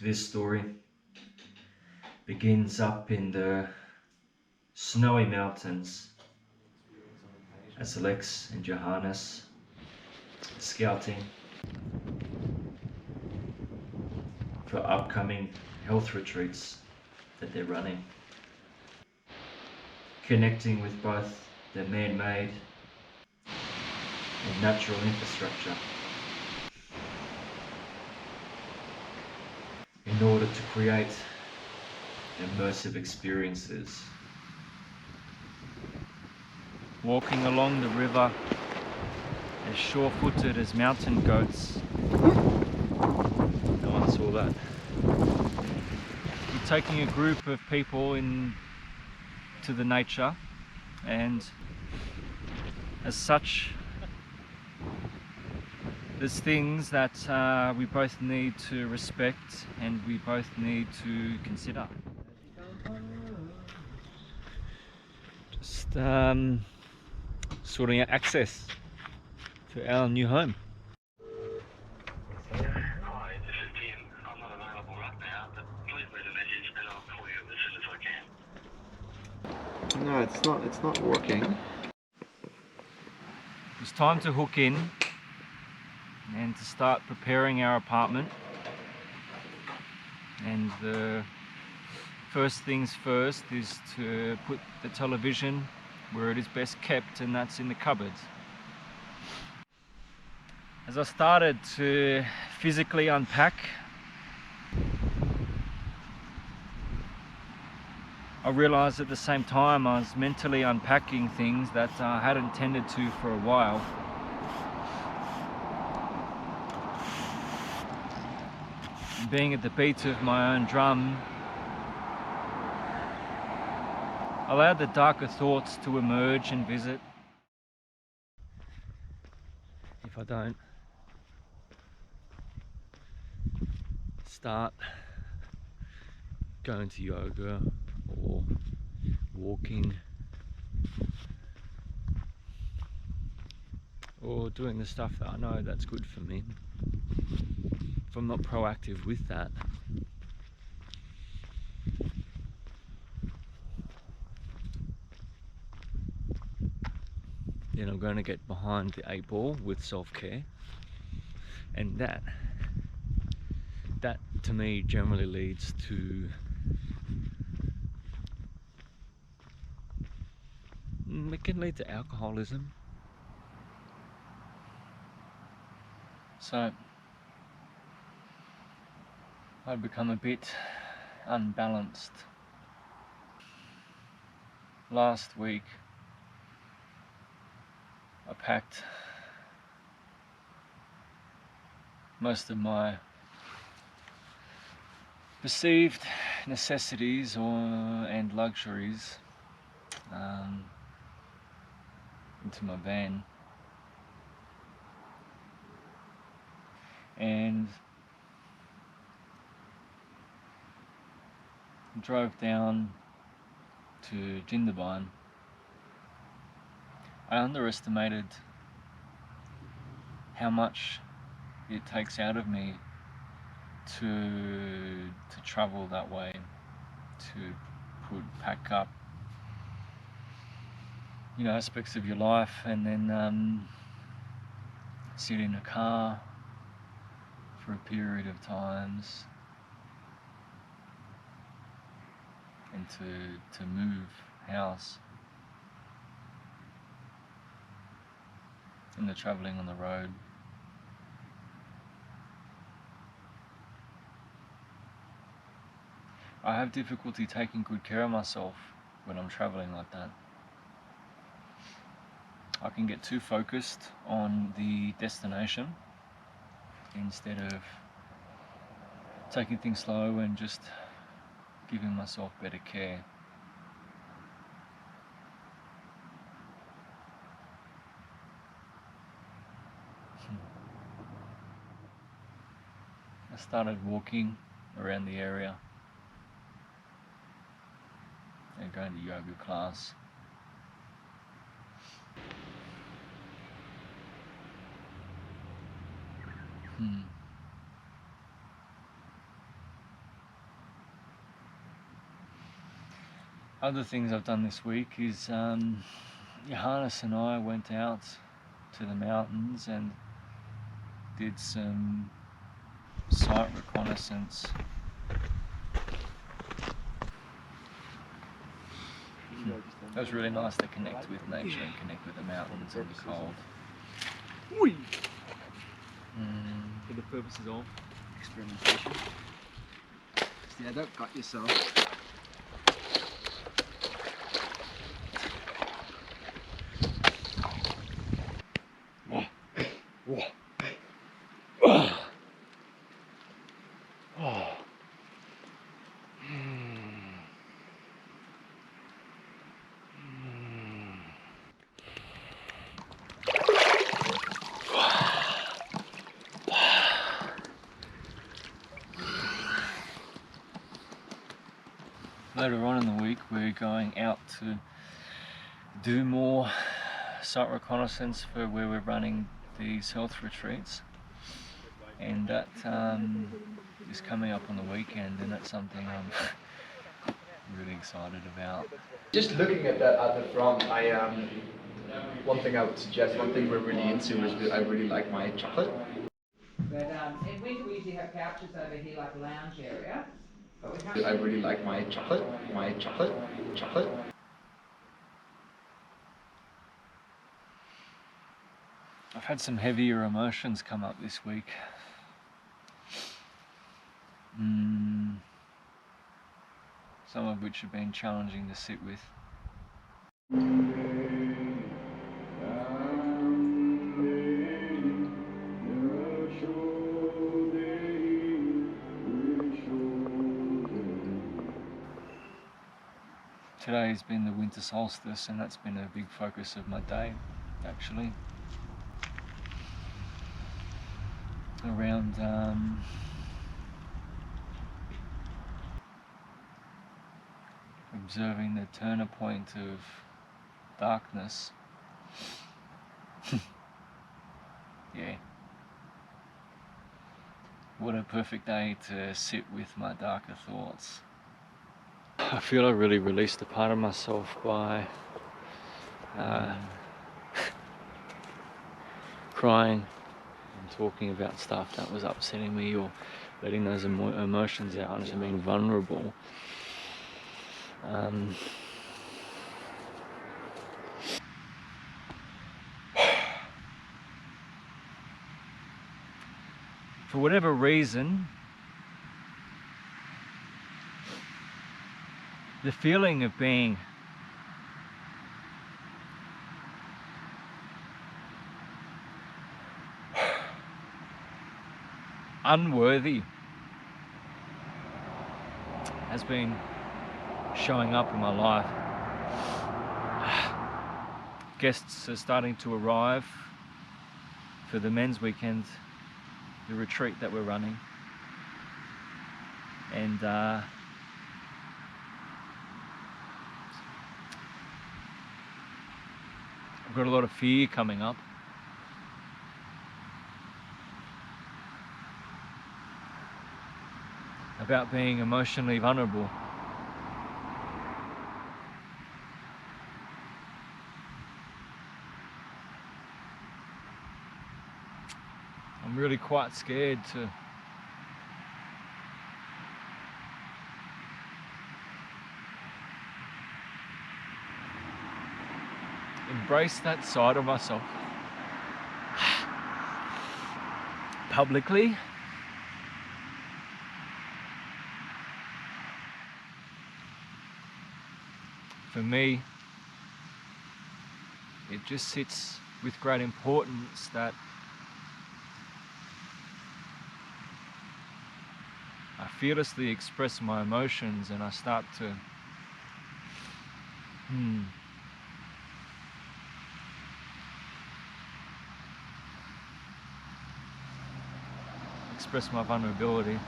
This story begins up in the snowy mountains as Alex and Johannes are scouting for upcoming health retreats that they're running, connecting with both the man-made and natural infrastructure in order to create immersive experiences. Walking along the river as sure-footed as mountain goats. No one saw that. You're taking a group of people into the nature, and as such, there's things that we both need to respect and we both need to consider. Just sorting out access to our new home. Hi, this is Tim. I'm not available right now, but please leave a message and I'll call you as soon as I can. No, it's not working. It's time to hook in and to start preparing our apartment. And the first things first is to put the television where it is best kept, and that's in the cupboards. As I started to physically unpack, I realized at the same time I was mentally unpacking things that I hadn't tended to for a while. Being at the beat of my own drum allowed the darker thoughts to emerge and visit. If I don't start going to yoga or walking or doing the stuff that I know that's good for me, if I'm not proactive with that, then I'm going to get behind the 8 ball with self-care, and that to me generally leads to it can lead to alcoholism. So I've become a bit unbalanced. Last week I packed most of my perceived necessities and luxuries into my van, and drove down to Jindabyne. I underestimated how much it takes out of me to travel that way, to pack up, aspects of your life, and then sit in a car for a period of times, and to move house, and the travelling on the road. I have difficulty taking good care of myself when I'm travelling like that. I can get too focused on the destination instead of taking things slow and just giving myself better care. I started walking around the area and going to yoga class. Other things I've done this week is Johannes and I went out to the mountains and did some site reconnaissance. It was really nice to connect with nature and connect with the mountains and the cold. For the purposes of experimentation. Yeah, don't cut yourself. Later on in the week, we're going out to do more site reconnaissance for where we're running these health retreats, and that is coming up on the weekend, and that's something I'm really excited about. Just looking at that at the front, one thing I would suggest, one thing we're really into is that I really like my chocolate. But in winter we usually have couches over here, like a lounge area. But we can't. I really like my chocolate. I've had some heavier emotions come up this week. Some of which have been challenging to sit with. Today's been the winter solstice, and that's been a big focus of my day, actually. Around observing the turner point of darkness. Yeah. What a perfect day to sit with my darker thoughts. I feel I really released a part of myself by crying and talking about stuff that was upsetting me, or letting those emotions out and just being vulnerable. For whatever reason, the feeling of being unworthy has been showing up in my life. Guests are starting to arrive for the men's weekend, the retreat that we're running, and I've got a lot of fear coming up. About being emotionally vulnerable. I'm really quite scared to embrace that side of myself publicly. For me, it just sits with great importance that I fearlessly express my emotions, and I start to express my vulnerability.